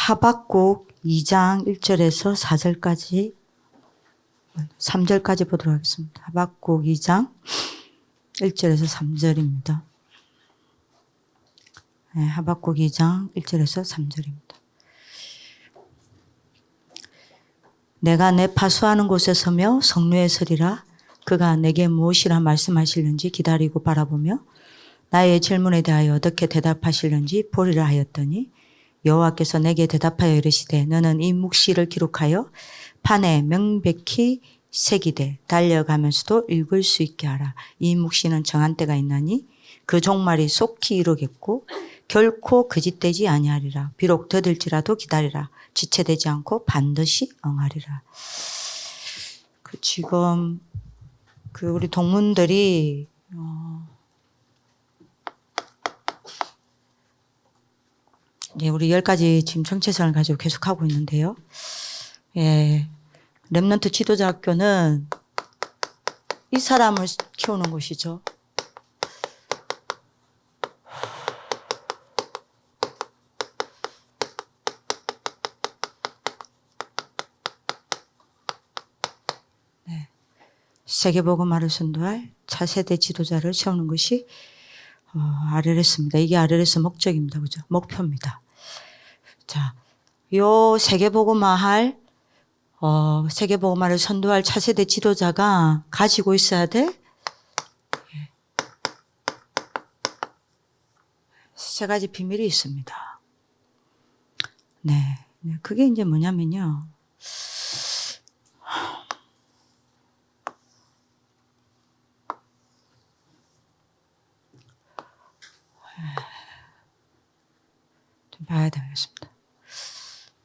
하박국 2장 1절에서 4절까지 3절까지 보도록 하겠습니다. 하박국 2장 1절에서 3절입니다. 네, 하박국 2장 1절에서 3절입니다. 내가 내 파수하는 곳에 서며 성루에 서리라. 그가 내게 무엇이라 말씀하실는지 기다리고 바라보며 나의 질문에 대하여 어떻게 대답하실는지 보리라 하였더니 여호와께서 내게 대답하여 이르시되 너는 이 묵시를 기록하여 판에 명백히 새기되 달려가면서도 읽을 수 있게 하라. 이 묵시는 정한 때가 있나니 그 종말이 속히 이루겠고 결코 거짓되지 아니하리라. 비록 더딜지라도 기다리라. 지체되지 않고 반드시 응하리라. 지금 우리 동문들이 이제 우리 10가지 지금 정체성을 가지고 계속하고 있는데요. 예. 렘넌트 지도자 학교는 이 사람을 키우는 곳이죠. 네. 세계복음화를 선도할 차세대 지도자를 세우는 것이 RLS입니다. 이게 RLS 목적입니다. 그죠? 목표입니다. 자, 요 세계복음화를 선도할 차세대 지도자가 가지고 있어야 될 세 가지 비밀이 있습니다. 네. 그게 이제 뭐냐면요. 좀 봐야 되겠습니다.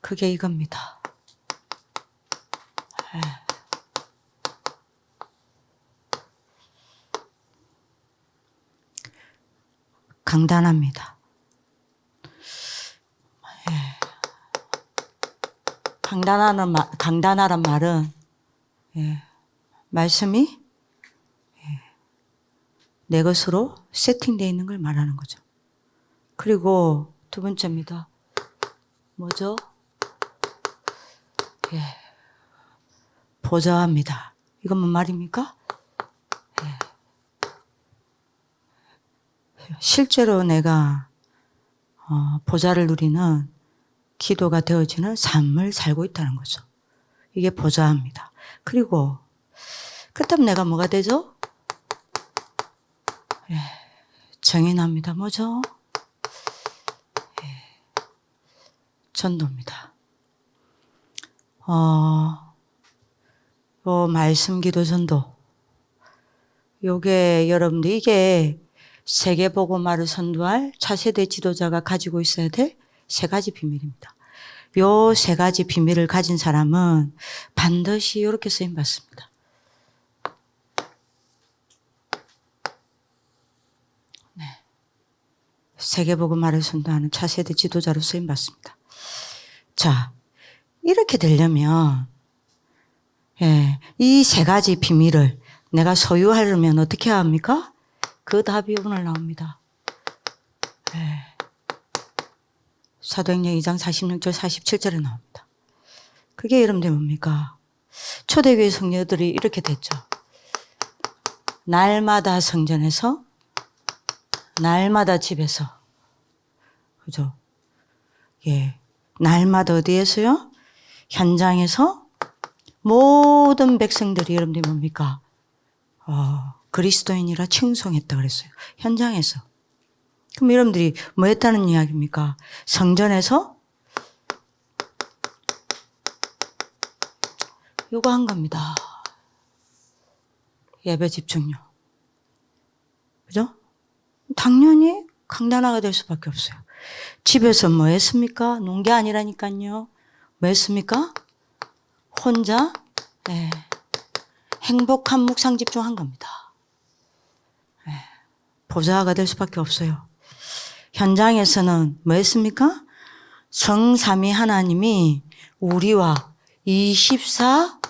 그게 이겁니다. 강단합니다. 강단하란 말은 말씀이 내 것으로 세팅되어 있는 걸 말하는 거죠. 그리고 두 번째입니다. 뭐죠? 보좌합니다. 이건 뭔 말입니까? 실제로 내가 보좌를 누리는 기도가 되어지는 삶을 살고 있다는 거죠. 이게 보좌합니다. 그리고 그렇다면 내가 뭐가 되죠? 정인합니다. 뭐죠? 전도입니다. 말씀 기도 전도. 요게 여러분들 이게 세계복음화를 선도할 차세대 지도자가 가지고 있어야 될 세 가지 비밀입니다. 요 세 가지 비밀을 가진 사람은 반드시 이렇게 쓰임 받습니다. 네. 세계복음화를 선도하는 차세대 지도자로 쓰임 받습니다. 자, 이렇게 되려면 이 세 가지 비밀을 내가 소유하려면 어떻게 해야 합니까? 그 답이 오늘 나옵니다. 사도행전 2장 46절 47절에 나옵니다. 그게 여러분들 뭡니까? 초대교회 성녀들이 이렇게 됐죠. 날마다 성전에서 날마다 집에서 그죠? 날마다 어디에서요? 현장에서 모든 백성들이 여러분들 뭡니까? 그리스도인이라 칭송했다 그랬어요. 현장에서. 그럼 여러분들이 뭐 했다는 이야기입니까? 성전에서 요거 한 겁니다. 예배 집중력. 그죠? 당연히 강단화가 될 수밖에 없어요. 집에서 뭐 했습니까? 논 게 아니라니까요. 뭐 했습니까? 혼자 행복한 묵상 집중한 겁니다. 보좌가 될 수밖에 없어요. 현장에서는 뭐 했습니까? 성삼위 하나님이 우리와 24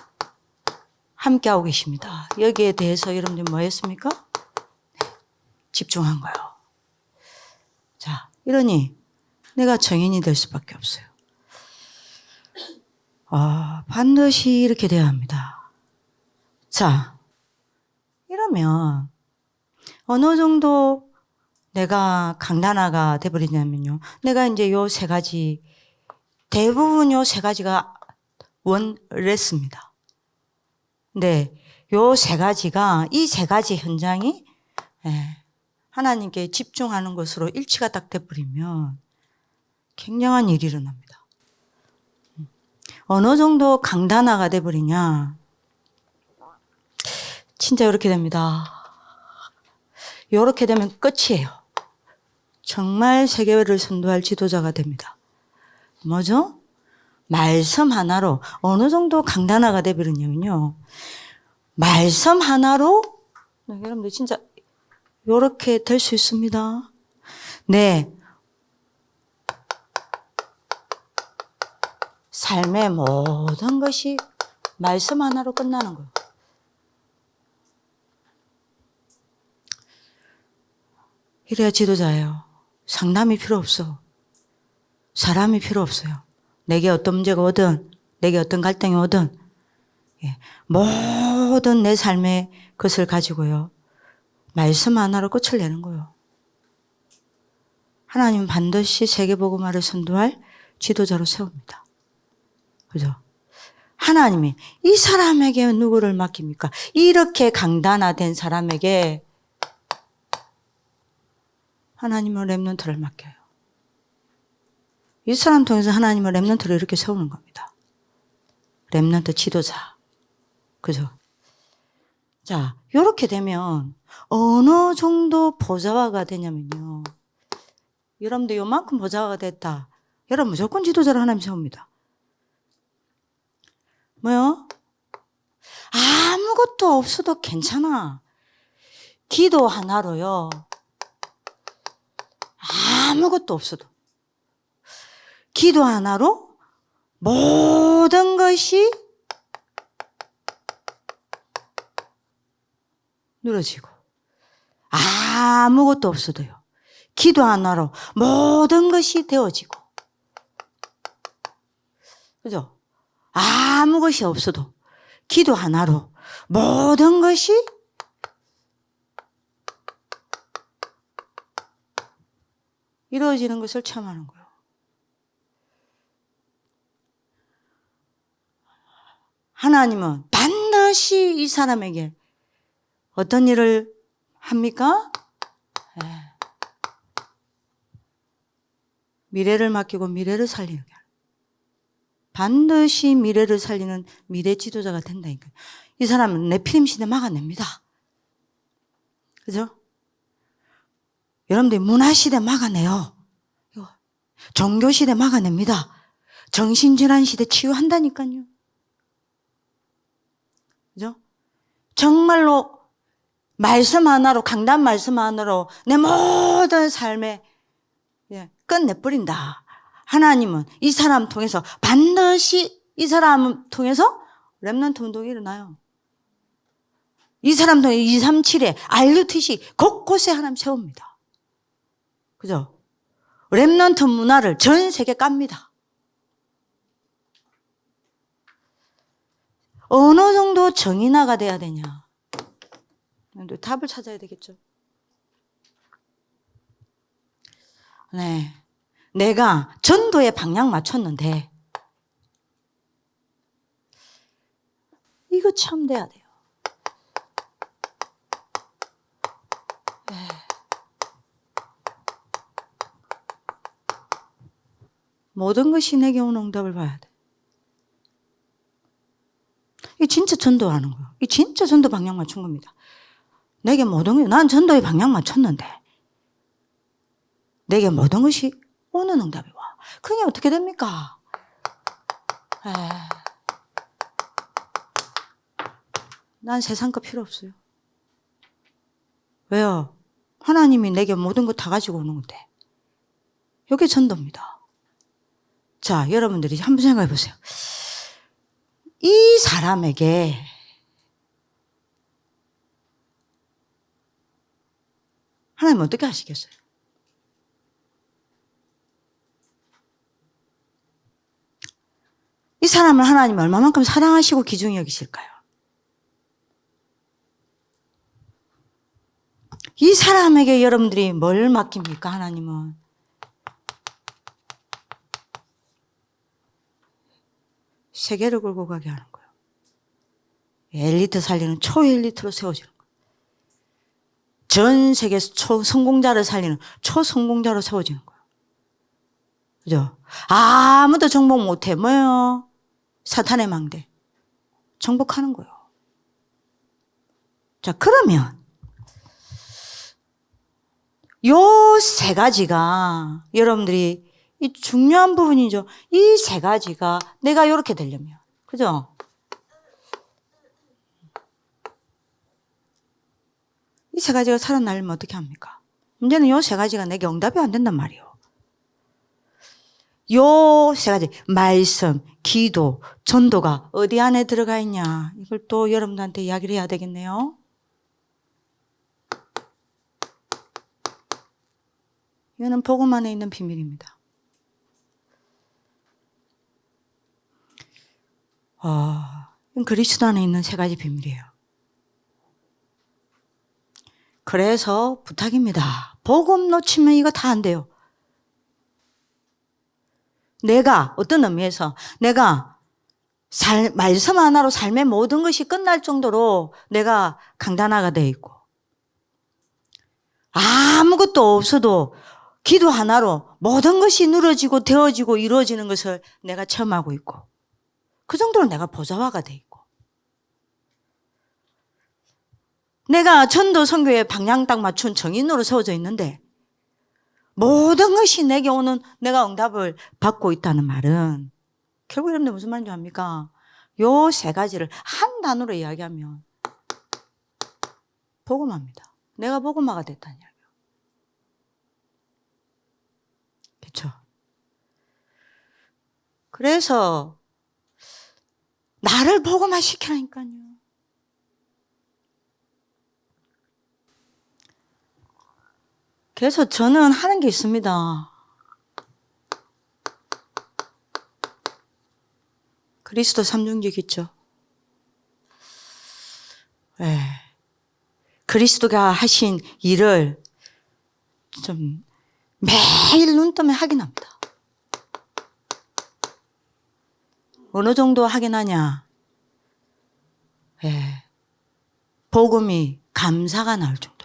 함께하고 계십니다. 여기에 대해서 여러분들 뭐 했습니까? 집중한 거예요. 자, 이러니 내가 정인이 될 수밖에 없어요. 반드시 이렇게 돼야 합니다. 자, 이러면 어느 정도 내가 강단화가 돼버리냐면요. 내가 이제 요 세 가지, 대부분 요 세 가지가 원랬습니다. 근데 요 세 가지가, 이 세 가지 현장이 하나님께 집중하는 것으로 일치가 딱 돼버리면 굉장한 일이 일어납니다. 어느 정도 강단화가 돼버리냐. 진짜 이렇게 됩니다. 이렇게 되면 끝이에요. 정말 세계를 선도할 지도자가 됩니다. 뭐죠? 말씀 하나로 어느 정도 강단화가 돼버리냐면요. 말씀 하나로 여러분들 진짜 이렇게 될 수 있습니다. 네. 삶의 모든 것이 말씀 하나로 끝나는 거예요. 이래야 지도자예요. 상담이 필요 없어. 사람이 필요 없어요. 내게 어떤 문제가 오든, 내게 어떤 갈등이 오든, 모든 내 삶의 것을 가지고요. 말씀 하나로 끝을 내는 거예요. 하나님은 반드시 세계복음화를 선도할 지도자로 세웁니다. 그죠? 하나님이 이 사람에게 누구를 맡깁니까? 이렇게 강단화된 사람에게 하나님은 렘넌트를 맡겨요. 이 사람 통해서 하나님은 렘넌트를 이렇게 세우는 겁니다. 렘넌트 지도자. 그죠? 자, 이렇게 되면 어느 정도 보좌화가 되냐면요. 여러분들 요만큼 보좌화가 됐다. 여러분 무조건 지도자를 하나님 세웁니다. 뭐요? 아무것도 없어도 괜찮아. 기도 하나로요. 아무것도 없어도. 기도 하나로 모든 것이 누려지고. 아무것도 없어도요. 기도 하나로 모든 것이 되어지고. 그죠? 아무 것이 없어도 기도 하나로 모든 것이 이루어지는 것을 체험하는 거예요. 하나님은 반드시 이 사람에게 어떤 일을 합니까? 미래를 맡기고 미래를 살리는 게 반드시 미래를 살리는 미래 지도자가 된다니까요. 이 사람은 네피림 시대 막아냅니다. 그죠? 여러분들 문화 시대 막아내요. 종교 시대 막아냅니다. 정신질환 시대 치유한다니까요. 그죠? 정말로 말씀 하나로, 강단 말씀 하나로 내 모든 삶에 끝내버린다. 하나님은 이 사람 통해서 반드시 이 사람을 통해서 렘넌트 운동이 일어나요. 이 사람 통해 237에 RUTC 곳곳에 하나님 세웁니다. 그죠? 렘넌트 문화를 전 세계 깝니다. 어느 정도 정인화가 돼야 되냐? 답을 찾아야 되겠죠. 네. 내가 전도에 방향 맞췄는데 이거 참 돼야 돼요. 네. 모든 것이 내게 오는 응답을 봐야 돼. 이게 진짜 전도하는 거예요. 이 진짜 전도 방향 맞춘 겁니다. 내게 모든 것이, 난 전도에 방향 맞췄는데 내게 모든 것이 오는 응답이 와. 그게 어떻게 됩니까? 난 세상 거 필요 없어요. 왜요? 하나님이 내게 모든 거 다 가지고 오는 건데. 이게 전도입니다. 자, 여러분들이 한번 생각해 보세요. 이 사람에게 하나님 어떻게 하시겠어요? 이 사람을 하나님이 얼마만큼 사랑하시고 귀중히 여기실까요? 이 사람에게 여러분들이 뭘 맡깁니까? 하나님은 세계를 끌고 가게 하는 거예요. 엘리트 살리는 초엘리트로 세워지는 거예요. 전 세계에서 초성공자를 살리는 초성공자로 세워지는 거예요. 그죠? 아무도 정복 못해. 뭐예요? 사탄의 망대. 정복하는 거예요. 자, 그러면 요 세 가지가 여러분들이 이 중요한 부분이죠. 이 세 가지가 내가 이렇게 되려면. 그죠? 이 세 가지가 살아나려면 어떻게 합니까? 문제는 요 세 가지가 내게 응답이 안 된단 말이에요. 요 세 가지, 말씀, 기도, 전도가 어디 안에 들어가 있냐. 이걸 또 여러분들한테 이야기를 해야 되겠네요. 이거는 복음 안에 있는 비밀입니다. 이건 그리스도 안에 있는 세 가지 비밀이에요. 그래서 부탁입니다. 복음 놓치면 이거 다 안 돼요. 내가 어떤 의미에서 내가 말씀 하나로 삶의 모든 것이 끝날 정도로 내가 강단화가 되어 있고 아무것도 없어도 기도 하나로 모든 것이 누려지고 되어지고 이루어지는 것을 내가 체험하고 있고 그 정도로 내가 보좌화가 되어 있고 내가 전도 선교의 방향 딱 맞춘 정인으로 세워져 있는데 모든 것이 내게 오는 내가 응답을 받고 있다는 말은 결국 여러분들 무슨 말인지 압니까? 요 세 가지를 한 단어로 이야기하면 복음화입니다. 내가 복음화가 됐다는 이야기예요. 그렇죠? 그래서 나를 복음화 시키라니까요. 그래서 저는 하는 게 있습니다. 그리스도 삼중직 있죠. 네. 그리스도가 하신 일을 좀 매일 눈 뜨면 확인합니다. 어느 정도 확인하냐? 네. 복음이 감사가 나올 정도로.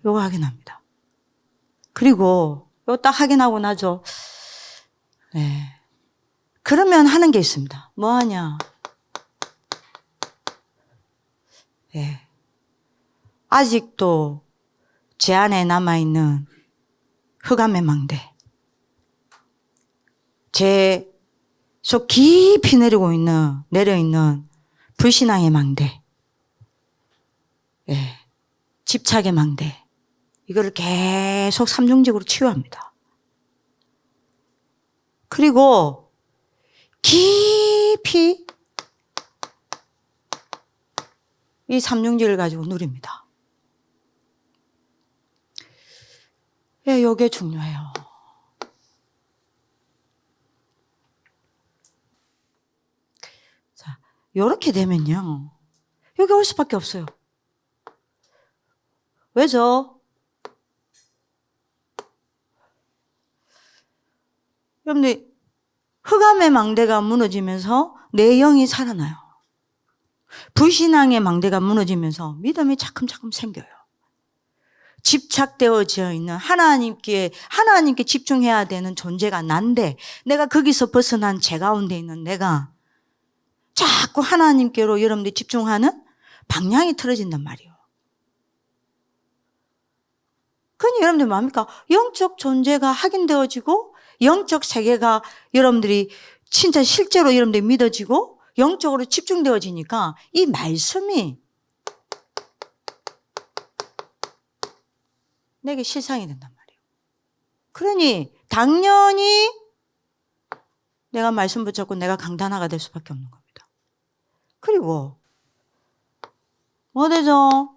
요거 확인합니다. 그리고 요거 딱 확인하고 나죠. 네. 그러면 하는 게 있습니다. 뭐 하냐? 네. 아직도 제 안에 남아있는 흑암의 망대, 제 속 깊이 내려있는 불신앙의 망대, 네. 집착의 망대, 이거를 계속 삼중직으로 치유합니다. 그리고 깊이 이 삼중직을 가지고 누립니다. 예, 이게 중요해요. 자, 요렇게 되면요. 여기 올 수밖에 없어요. 왜죠? 여러분들, 흑암의 망대가 무너지면서 내 영이 살아나요. 불신앙의 망대가 무너지면서 믿음이 차츰차츰 생겨요. 집착되어져 있는 하나님께 집중해야 되는 존재가 난데 내가 거기서 벗어난 제 가운데 있는 내가 자꾸 하나님께로 여러분들이 집중하는 방향이 틀어진단 말이에요. 그러니 여러분들 뭐합니까? 영적 존재가 확인되어지고 영적 세계가 여러분들이 진짜 실제로 여러분들이 믿어지고 영적으로 집중되어지니까 이 말씀이 내게 실상이 된단 말이에요. 그러니 당연히 내가 말씀 붙잡고 내가 강단화가 될 수밖에 없는 겁니다. 그리고 뭐 되죠?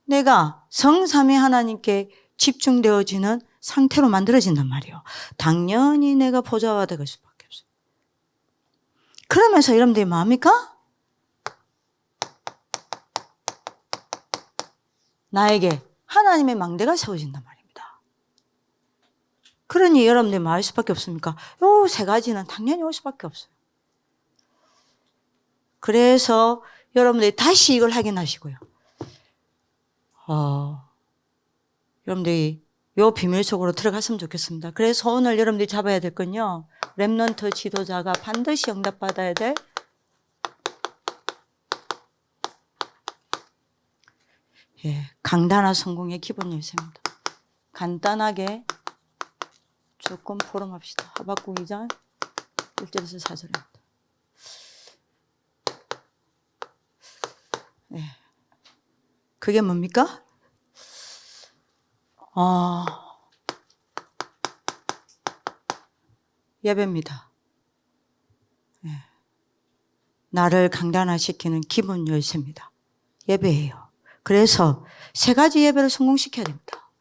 내가 성삼위 하나님께 집중되어지는 상태로 만들어진단 말이에요. 당연히 내가 보좌가 될 수밖에 없어요. 그러면서 여러분들이 뭐합니까? 나에게 하나님의 망대가 세워진단 말입니다. 그러니 여러분들이 뭐 할 수밖에 없습니까? 요 세 가지는 당연히 올 수밖에 없어요. 그래서 여러분들이 다시 이걸 확인하시고요. 여러분들이 요 비밀 속으로 들어갔으면 좋겠습니다. 그래서 오늘 여러분들이 잡아야 될 건요. 렘넌트 지도자가 반드시 응답받아야 될 강단한 성공의 기본 열쇠입니다. 간단하게 조금 포럼합시다. 하박국 2장 1절에서 4절입니다. 그게 뭡니까? 예배입니다. 나를 강단화시키는 기본 열쇠입니다. 예배예요. 그래서 세 가지 예배를 성공시켜야 됩니다.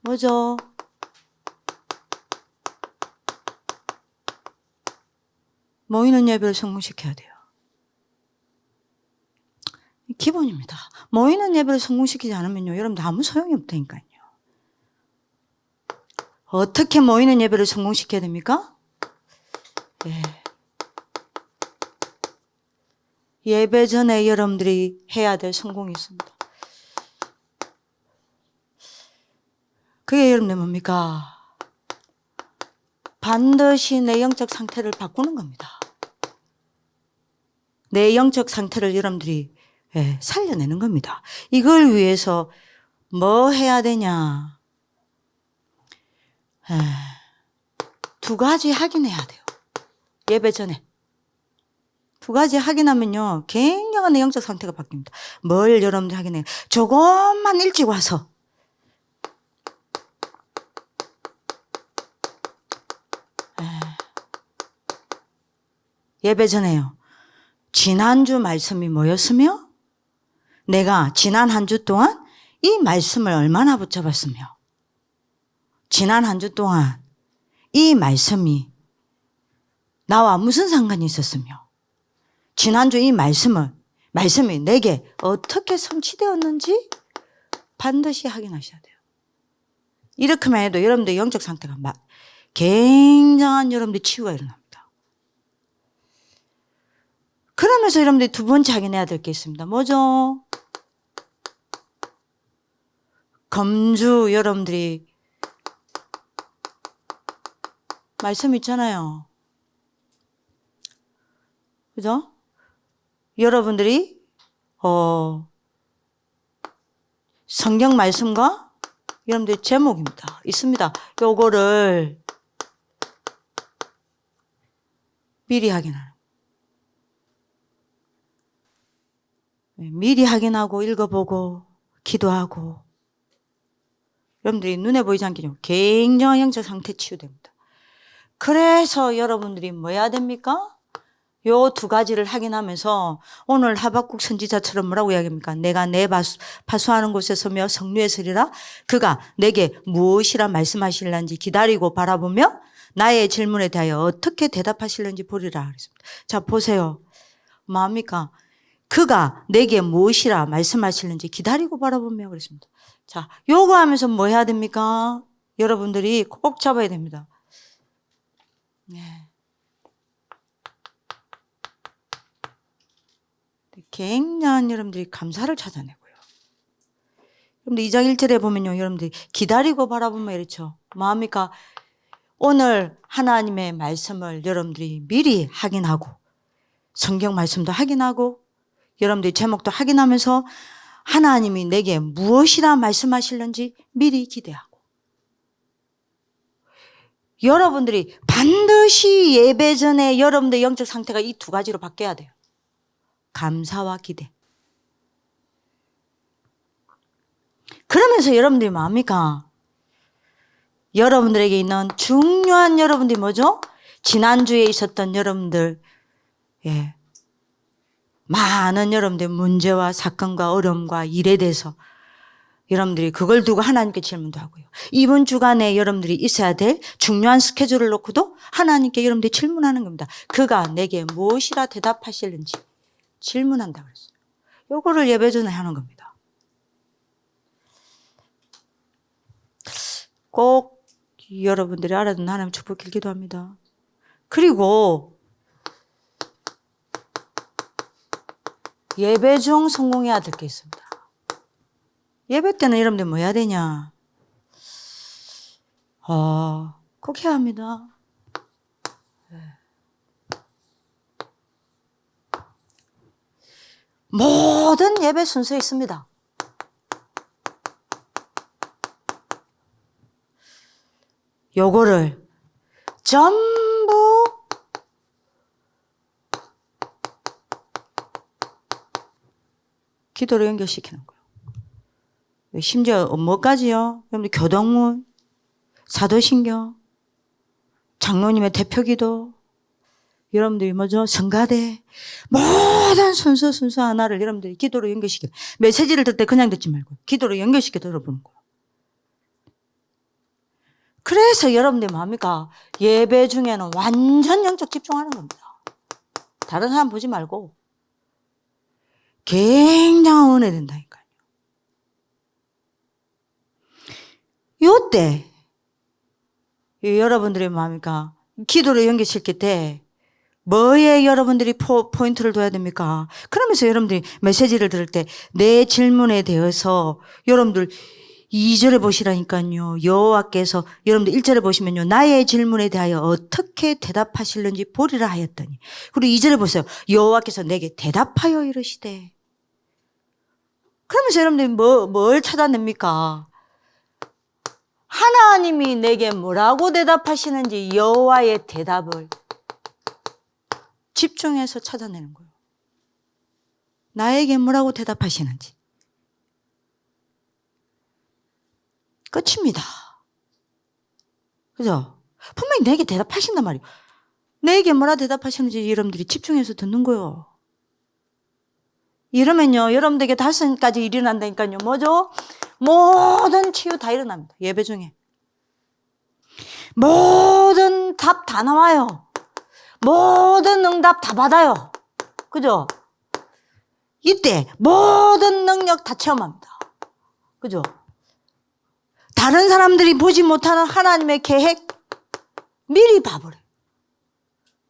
뭐죠? 모이는 예배를 성공시켜야 돼요. 기본입니다. 모이는 예배를 성공시키지 않으면요, 여러분들 아무 소용이 없다니까요. 어떻게 모이는 예배를 성공시켜야 됩니까? 예배 전에 여러분들이 해야 될 성공이 있습니다. 그게 여러분들 뭡니까? 반드시 내 영적 상태를 바꾸는 겁니다. 내 영적 상태를 여러분들이 살려내는 겁니다. 이걸 위해서 뭐 해야 되냐? 두 가지 확인해야 돼요. 예배 전에. 두 가지 확인하면요, 굉장한 내 영적 상태가 바뀝니다. 뭘 여러분들 확인해요? 조금만 일찍 와서 예배 전에요. 지난주 말씀이 뭐였으며 내가 지난 한 주 동안 이 말씀을 얼마나 붙잡았으며 지난 한 주 동안 이 말씀이 나와 무슨 상관이 있었으며 지난주 이 말씀이 내게 어떻게 성취되었는지 반드시 확인하셔야 돼요. 이렇게만 해도 여러분들 영적 상태가 굉장한 여러분들 치유가 일어납니다. 그러면서 여러분들이 두 번째 확인해야 될 게 있습니다. 뭐죠? 검주 여러분들이 말씀 있잖아요. 그죠? 여러분들이 성경 말씀과 여러분들의 제목입니다. 있습니다. 요거를 미리 확인하는. 미리 확인하고 읽어보고 기도하고 여러분들이 눈에 보이지 않게 굉장한 영적 상태 치유됩니다. 그래서 여러분들이 뭐 해야 됩니까? 요 두 가지를 확인하면서 오늘 하박국 선지자처럼 뭐라고 이야기합니까? 내가 내 파수하는 곳에 서며 성류에 서리라 그가 내게 무엇이라 말씀하실는지 기다리고 바라보며 나의 질문에 대하여 어떻게 대답하실는지 보리라 그랬습니다. 자 보세요. 뭐합니까? 그가 내게 무엇이라 말씀하실는지 기다리고 바라보며 그랬습니다. 자, 요거 하면서 뭐 해야 됩니까? 여러분들이 꼭 잡아야 됩니다. 굉장한 여러분들이 감사를 찾아내고요. 여러분들 2장 1절에 보면요. 여러분들이 기다리고 바라보며 이렇죠. 뭐합니까? 오늘 하나님의 말씀을 여러분들이 미리 확인하고 성경 말씀도 확인하고 여러분들이 제목도 확인하면서 하나님이 내게 무엇이라 말씀하실는지 미리 기대하고 여러분들이 반드시 예배 전에 여러분들의 영적 상태가 이 두 가지로 바뀌어야 돼요. 감사와 기대. 그러면서 여러분들이 뭐합니까? 여러분들에게 있는 중요한 여러분들이 뭐죠? 지난주에 있었던 여러분들 많은 여러분들의 문제와 사건과 어려움과 일에 대해서 여러분들이 그걸 두고 하나님께 질문도 하고요. 이번 주간에 여러분들이 있어야 될 중요한 스케줄을 놓고도 하나님께 여러분들이 질문하는 겁니다. 그가 내게 무엇이라 대답하실는지 질문한다고 그랬어요. 요거를 예배 전에 하는 겁니다. 꼭 여러분들이 알아듣는 하나님 축복길 기도합니다. 그리고 예배 중 성공해야 될 게 있습니다. 예배 때는 여러분들 뭐 해야 되냐? 꼭 해야 합니다. 모든 예배 순서에 있습니다. 요거를 전부 기도로 연결시키는 거예요. 심지어 뭐까지요? 여러분들 교동문, 사도신경, 장로님의 대표기도, 여러분들이 뭐죠? 성가대, 모든 순서 하나를 여러분들이 기도로 연결시켜. 메시지를 듣을 때 그냥 듣지 말고 기도로 연결시켜 들어보는 거예요. 그래서 여러분들이 뭐합니까? 예배 중에는 완전 영적 집중하는 겁니다. 다른 사람 보지 말고 굉장한 은혜 된다니까요. 요때 여러분들이 뭐합니까? 기도로 연결시킬 때 뭐에 여러분들이 포인트를 둬야 됩니까? 그러면서 여러분들이 메시지를 들을 때 내 질문에 대해서 여러분들 2절에 보시라니까요. 여호와께서 여러분들 1절에 보시면요. 나의 질문에 대하여 어떻게 대답하실는지 보리라 하였더니. 그리고 2절에 보세요. 여호와께서 내게 대답하여 이르시되. 그러면서 여러분들이 뭘 찾아냅니까? 하나님이 내게 뭐라고 대답하시는지 여호와의 대답을 집중해서 찾아내는 거예요. 나에게 뭐라고 대답하시는지. 끝입니다. 그죠? 분명히 내게 대답하신단 말이에요. 내게 뭐라 대답하시는지 여러분들이 집중해서 듣는 거예요. 이러면요, 여러분들에게 5가지 일이 일어난다니까요. 뭐죠? 모든 치유 다 일어납니다. 예배 중에. 모든 답 다 나와요. 모든 응답 다 받아요. 그죠? 이때 모든 능력 다 체험합니다. 그죠? 다른 사람들이 보지 못하는 하나님의 계획 미리 봐버려요.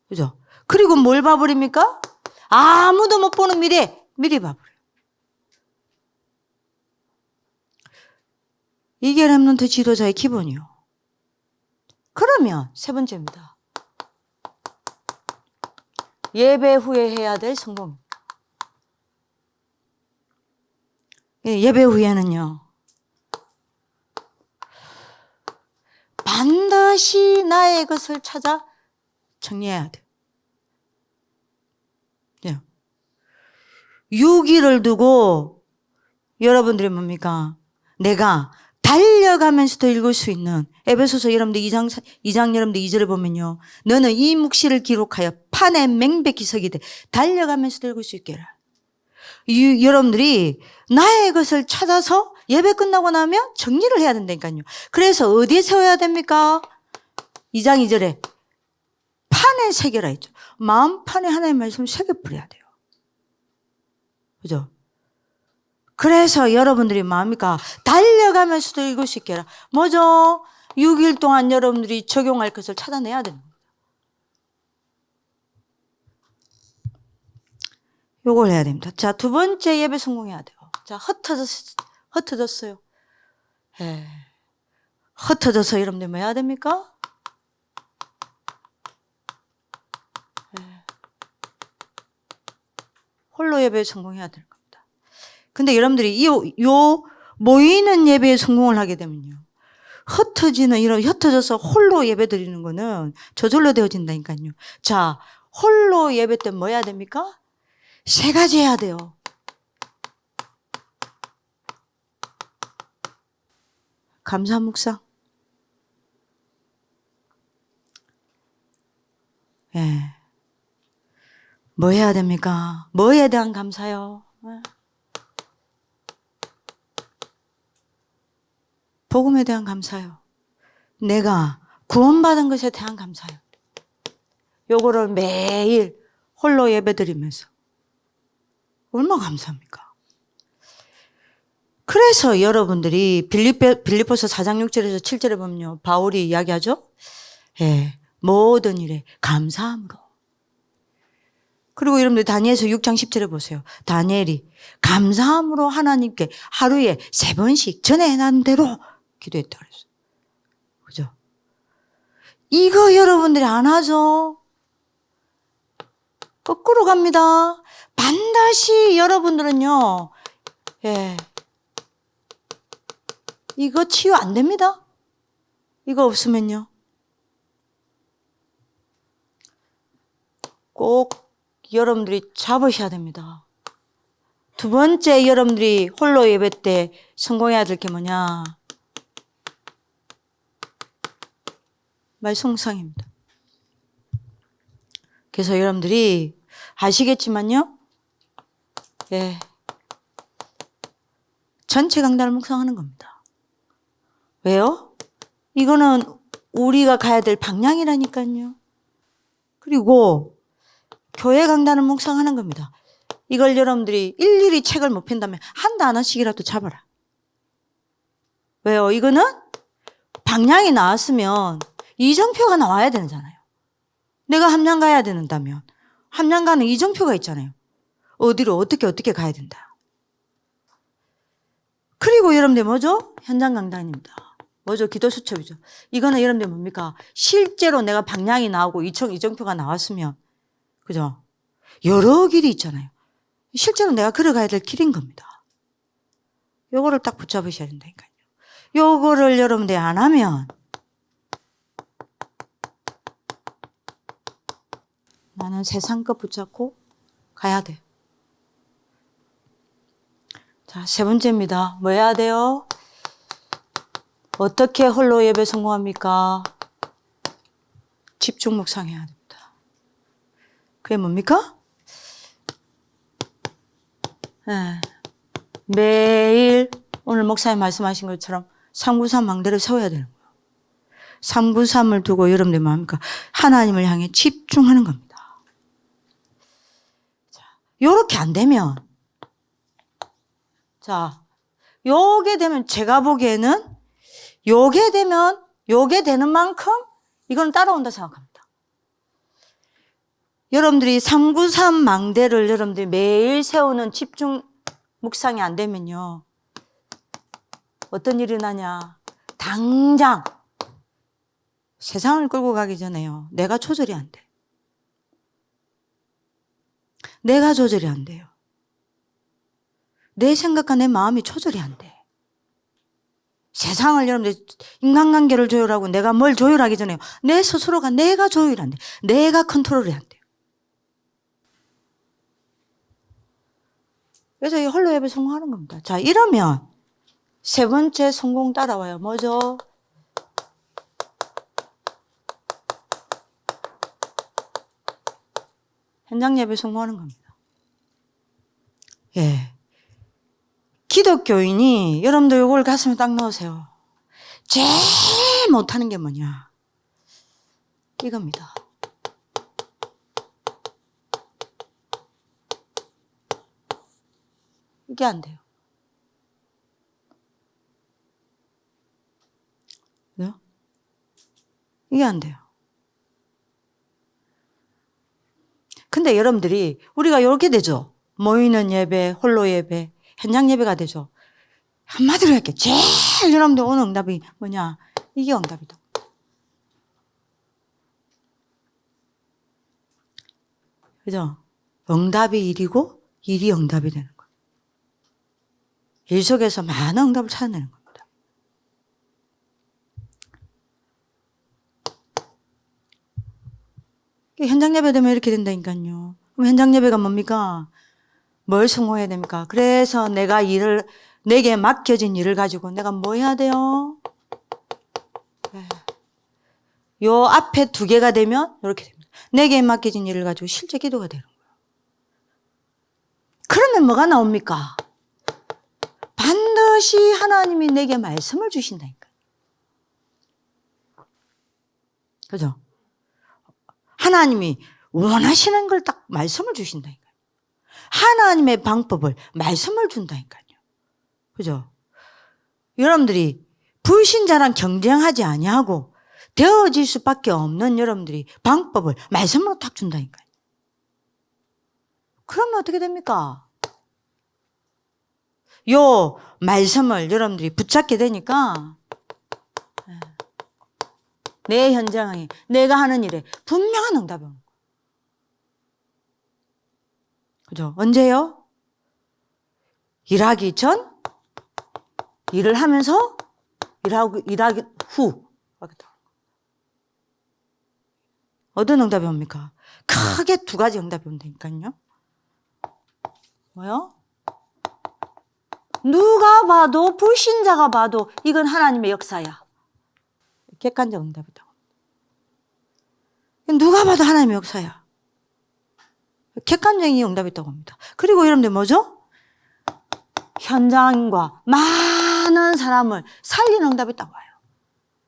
그죠? 그리고 뭘 봐버립니까? 아무도 못 보는 미래 미리 봐버려요. 이게 렘넌트 지도자의 기본이요. 그러면 3번째입니다. 예배 후에 해야 될 성공입니다. 예배 후에는요. 반드시 나의 것을 찾아 정리해야 돼요. 6일을 두고 여러분들이 뭡니까? 내가 달려가면서도 읽을 수 있는 에베소서 여러분들 2장 여러분들 2절에 보면요. 너는 이 묵시를 기록하여 판에 맹백히 서게 돼. 달려가면서도 읽을 수 있게 해라. 여러분들이 나의 것을 찾아서 예배 끝나고 나면 정리를 해야 된다니까요. 그래서 어디에 세워야 됩니까? 2장 2절에 판에 새겨라 했죠. 마음판에 하나님의 말씀을 새겨버려야 돼요. 그죠? 그래서 여러분들이 뭡니까? 달려가면서도 읽을 수 있게 해라. 뭐죠? 6일 동안 여러분들이 적용할 것을 찾아내야 되는 겁니다. 요걸 해야 됩니다. 자, 2번째 예배 성공해야 돼요. 자, 흩어졌어요. 예. 흩어져서 여러분들 뭐 해야 됩니까? 예. 홀로 예배에 성공해야 될 겁니다. 근데 여러분들이 요 모이는 예배에 성공을 하게 되면요. 흩어져서 홀로 예배 드리는 거는 저절로 되어진다니까요. 자, 홀로 예배 때 뭐 해야 됩니까? 3가지 해야 돼요. 감사 묵상. 예. 뭐 해야 됩니까? 뭐에 대한 감사요? 복음에 대한 감사요. 내가 구원받은 것에 대한 감사요. 요거를 매일 홀로 예배드리면서 얼마나 감사합니까? 그래서 여러분들이 빌립보서 4장 6절에서 7절에 보면요, 바울이 이야기하죠. 예, 모든 일에 감사함으로. 그리고 여러분들 다니엘서 6장 10절에 보세요. 다니엘이 감사함으로 하나님께 하루에 3번씩 전에 해놨는 대로 기도했다 그랬어요. 그죠? 이거 여러분들이 안 하죠? 거꾸로 갑니다. 반드시 여러분들은요, 예, 이거 치유 안 됩니다. 이거 없으면요. 꼭 여러분들이 잡으셔야 됩니다. 두 번째 여러분들이 홀로 예배 때 성공해야 될 게 뭐냐? 말송상입니다. 그래서 여러분들이 아시겠지만요. 예. 전체 강단을 묵상하는 겁니다. 왜요? 이거는 우리가 가야 될 방향이라니까요. 그리고 교회 강단을 묵상하는 겁니다. 이걸 여러분들이 일일이 책을 못 핀다면 한 단어씩이라도 잡아라. 왜요? 이거는 방향이 나왔으면 이정표가 나와야 되잖아요. 내가 함양 가야 된다면 함양 가는 이정표가 있잖아요. 어디로 어떻게 가야 된다. 그리고 여러분들 뭐죠? 현장 강단입니다. 뭐죠? 기도 수첩이죠. 이거는 여러분들 뭡니까? 실제로 내가 방향이 나오고 이정표가 나왔으면, 그죠? 여러 길이 있잖아요. 실제로 내가 걸어가야 될 길인 겁니다. 요거를 딱 붙잡으셔야 된다니까요. 요거를 여러분들이 안 하면 나는 세상 것 붙잡고 가야 돼. 자, 세 번째입니다. 뭐 해야 돼요? 어떻게 홀로 예배 성공합니까? 집중 묵상해야 됩니다. 그게 뭡니까? 네. 매일 오늘 목사님 말씀하신 것처럼 393 망대를 세워야 되는 거예요. 393을 두고 여러분들 뭡니까? 하나님을 향해 집중하는 겁니다. 자, 요렇게 안 되면, 자, 요게 되면 제가 보기에는 요게 되는 만큼 이건 따라온다 생각합니다. 여러분들이 393 망대를 여러분들이 매일 세우는 집중 묵상이 안 되면요. 어떤 일이 나냐. 당장 세상을 끌고 가기 전에요. 내가 조절이 안 돼. 내가 조절이 안 돼요. 내 생각과 내 마음이 조절이 안 돼. 세상을 여러분들 인간관계를 조율하고 내가 뭘 조율하기 전에요. 내 스스로가 내가 조율이 안 돼. 내가 컨트롤이 안 돼요. 그래서 이 홀로 예배 성공하는 겁니다. 자, 이러면 세 번째 성공 따라와요. 뭐죠? 현장 예배 성공하는 겁니다. 예. 기독교인이 여러분들 이걸 가슴에 딱 넣으세요. 제일 못하는 게 뭐냐? 이겁니다. 이게 안 돼요. 왜요? 이게 안 돼요. 근데 여러분들이 우리가 이렇게 되죠. 모이는 예배, 홀로 예배, 현장 예배가 되죠. 한마디로 할게. 제일 여러분들 오는 응답이 뭐냐? 이게 응답이다. 그죠? 응답이 일이고 일이 응답이 되는 거예요. 일 속에서 많은 응답을 찾아내는 겁니다. 현장 예배 되면 이렇게 된다니까요. 그럼 현장 예배가 뭡니까? 뭘 성공해야 됩니까? 그래서 내게 맡겨진 일을 가지고 내가 뭐 해야 돼요? 네. 요 앞에 두 개가 되면 이렇게 됩니다. 내게 맡겨진 일을 가지고 실제 기도가 되는 거예요. 그러면 뭐가 나옵니까? 반드시 하나님이 내게 말씀을 주신다니까. 그죠? 하나님이 원하시는 걸 딱 말씀을 주신다니까요. 하나님의 방법을 말씀을 준다니까요. 그죠? 여러분들이 불신자랑 경쟁하지 아니하고 되어질 수밖에 없는 여러분들이 방법을 말씀으로 딱 준다니까요. 그러면 어떻게 됩니까? 요 말씀을 여러분들이 붙잡게 되니까 내 현장에 내가 하는 일에 분명한 응답이 오는 거예요. 그죠? 언제요? 일하기 전, 일을 하면서, 일하기 후. 어떤 응답이 옵니까? 크게 두 가지 응답이 온다니까요. 뭐요? 누가 봐도, 불신자가 봐도 이건 하나님의 역사야. 객관적 응답이다. 누가 봐도 하나님의 역사야. 객관적인 응답이 있다고 합니다. 그리고 여러분들 뭐죠? 현장과 많은 사람을 살리는 응답이 있다고 와요.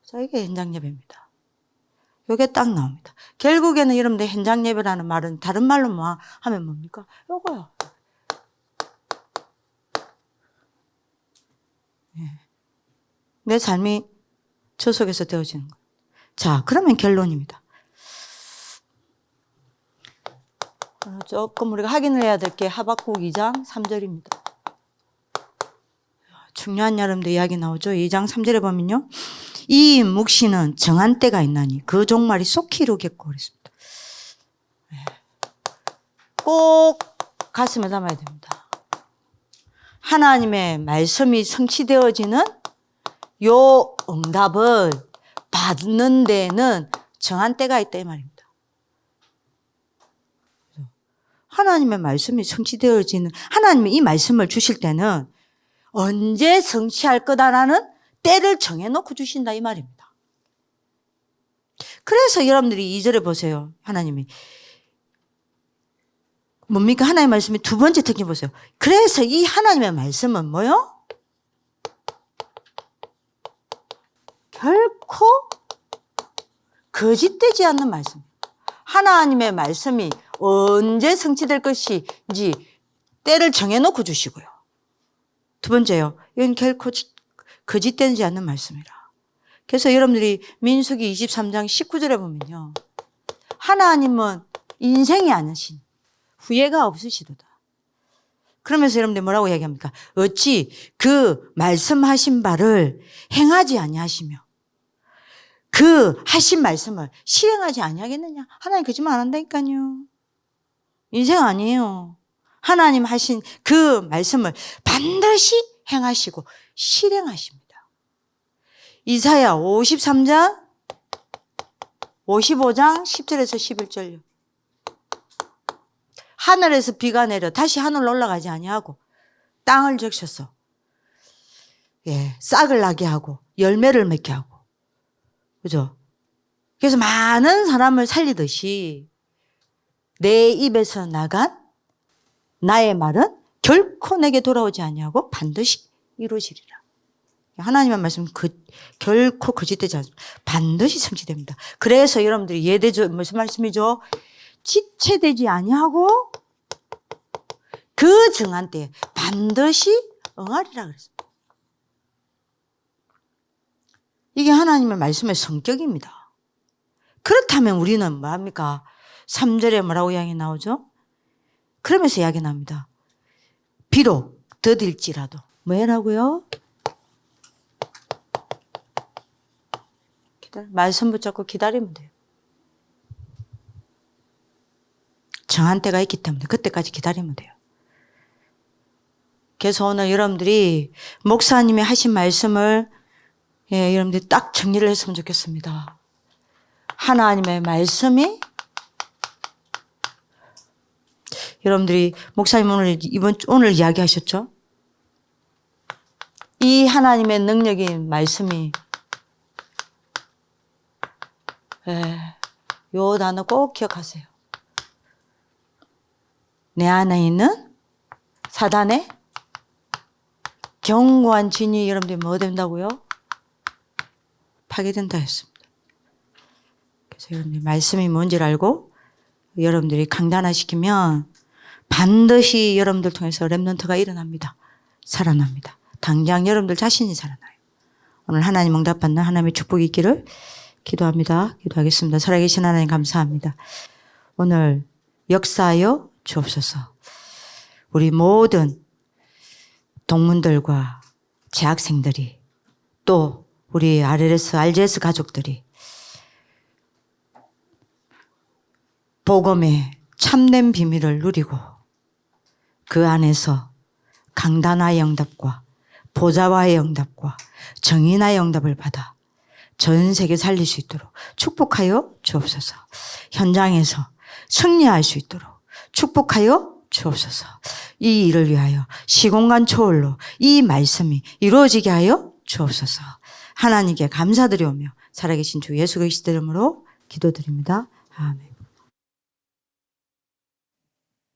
자, 이게 현장 예배입니다. 이게 딱 나옵니다. 결국에는 여러분들 현장 예배라는 말은 다른 말로 뭐 하면 뭡니까? 요거요. 내 삶이 저 속에서 되어지는 거예요. 자, 그러면 결론입니다. 조금 우리가 확인을 해야 될 게 하박국 2장 3절입니다. 중요한 여러분들 이야기 나오죠. 2장 3절에 보면요. 이 묵시는 정한 때가 있나니 그 종말이 속히 이루겠고 그랬습니다. 꼭 가슴에 담아야 됩니다. 하나님의 말씀이 성취되어지는 요 응답을 받는 데는 정한 때가 있다 이 말입니다. 하나님의 말씀이 성취되어지는, 하나님이 이 말씀을 주실 때는 언제 성취할 거다라는 때를 정해놓고 주신다 이 말입니다. 그래서 여러분들이 2절에 보세요. 하나님이 뭡니까? 하나님의 말씀이 두 번째 특징 보세요. 그래서 이 하나님의 말씀은 뭐요? 결코 거짓되지 않는 말씀. 하나님의 말씀이 언제 성취될 것인지 때를 정해놓고 주시고요. 두 번째요. 이건 결코 거짓되지 않는 말씀이라. 그래서 여러분들이 민수기 23장 19절에 보면요. 하나님은 인생이 아니신 후회가 없으시도다. 그러면서 여러분들 뭐라고 이야기합니까? 어찌 그 말씀하신 바를 행하지 아니하시며 그 하신 말씀을 실행하지 아니하겠느냐? 하나님 거짓말 안 한다니까요. 인생 아니에요. 하나님 하신 그 말씀을 반드시 행하시고 실행하십니다. 이사야 53장 55장 10절에서 11절요. 하늘에서 비가 내려 다시 하늘로 올라가지 아니하고 땅을 적셔서 싹을 나게 하고 열매를 맺게 하고 그죠? 그래서 많은 사람을 살리듯이 내 입에서 나간 나의 말은 결코 내게 돌아오지 아니하고 반드시 이루어지리라. 하나님의 말씀은 결코 거짓되지 않습니다. 반드시 성취됩니다. 그래서 여러분들이 예대죠. 무슨 말씀이죠? 지체되지 아니하고 그 정한 때에 반드시 응하리라 그랬습니다. 이게 하나님의 말씀의 성격입니다. 그렇다면 우리는 뭐합니까? 3절에 뭐라고 이야기 나오죠? 그러면서 이야기 납니다. 비록 더딜지라도 뭐라고요? 말씀 붙잡고 기다리면 돼요. 정한 때가 있기 때문에 그때까지 기다리면 돼요. 그래서 오늘 여러분들이 목사님이 하신 말씀을 여러분들이 딱 정리를 했으면 좋겠습니다. 하나님의 말씀이 여러분들이 목사님 오늘 이야기하셨죠? 이 하나님의 능력인 말씀이 요 단어 꼭 기억하세요. 내 안에 있는 사단의 견고한 진이 여러분들이 뭐 된다고요? 파괴된다 했습니다. 그래서 여러분들이 말씀이 뭔지를 알고 여러분들이 강단화시키면 반드시 여러분들 통해서 렘넌트가 일어납니다. 살아납니다. 당장 여러분들 자신이 살아나요. 오늘 하나님 응답받는 하나님의 축복이 있기를 기도합니다. 기도하겠습니다. 살아계신 하나님 감사합니다. 오늘 역사하여 주옵소서. 우리 모든 동문들과 재학생들이 또 우리 RGS 가족들이 복음의 참된 비밀을 누리고 그 안에서 강단화의 응답과 보좌와의 응답과 정인화의 응답을 받아 전 세계 살릴 수 있도록 축복하여 주옵소서. 현장에서 승리할 수 있도록 축복하여 주옵소서. 이 일을 위하여 시공간 초월로 이 말씀이 이루어지게 하여 주옵소서. 하나님께 감사드리오며 살아계신 주 예수 그리스도 이름으로 기도드립니다. 아멘.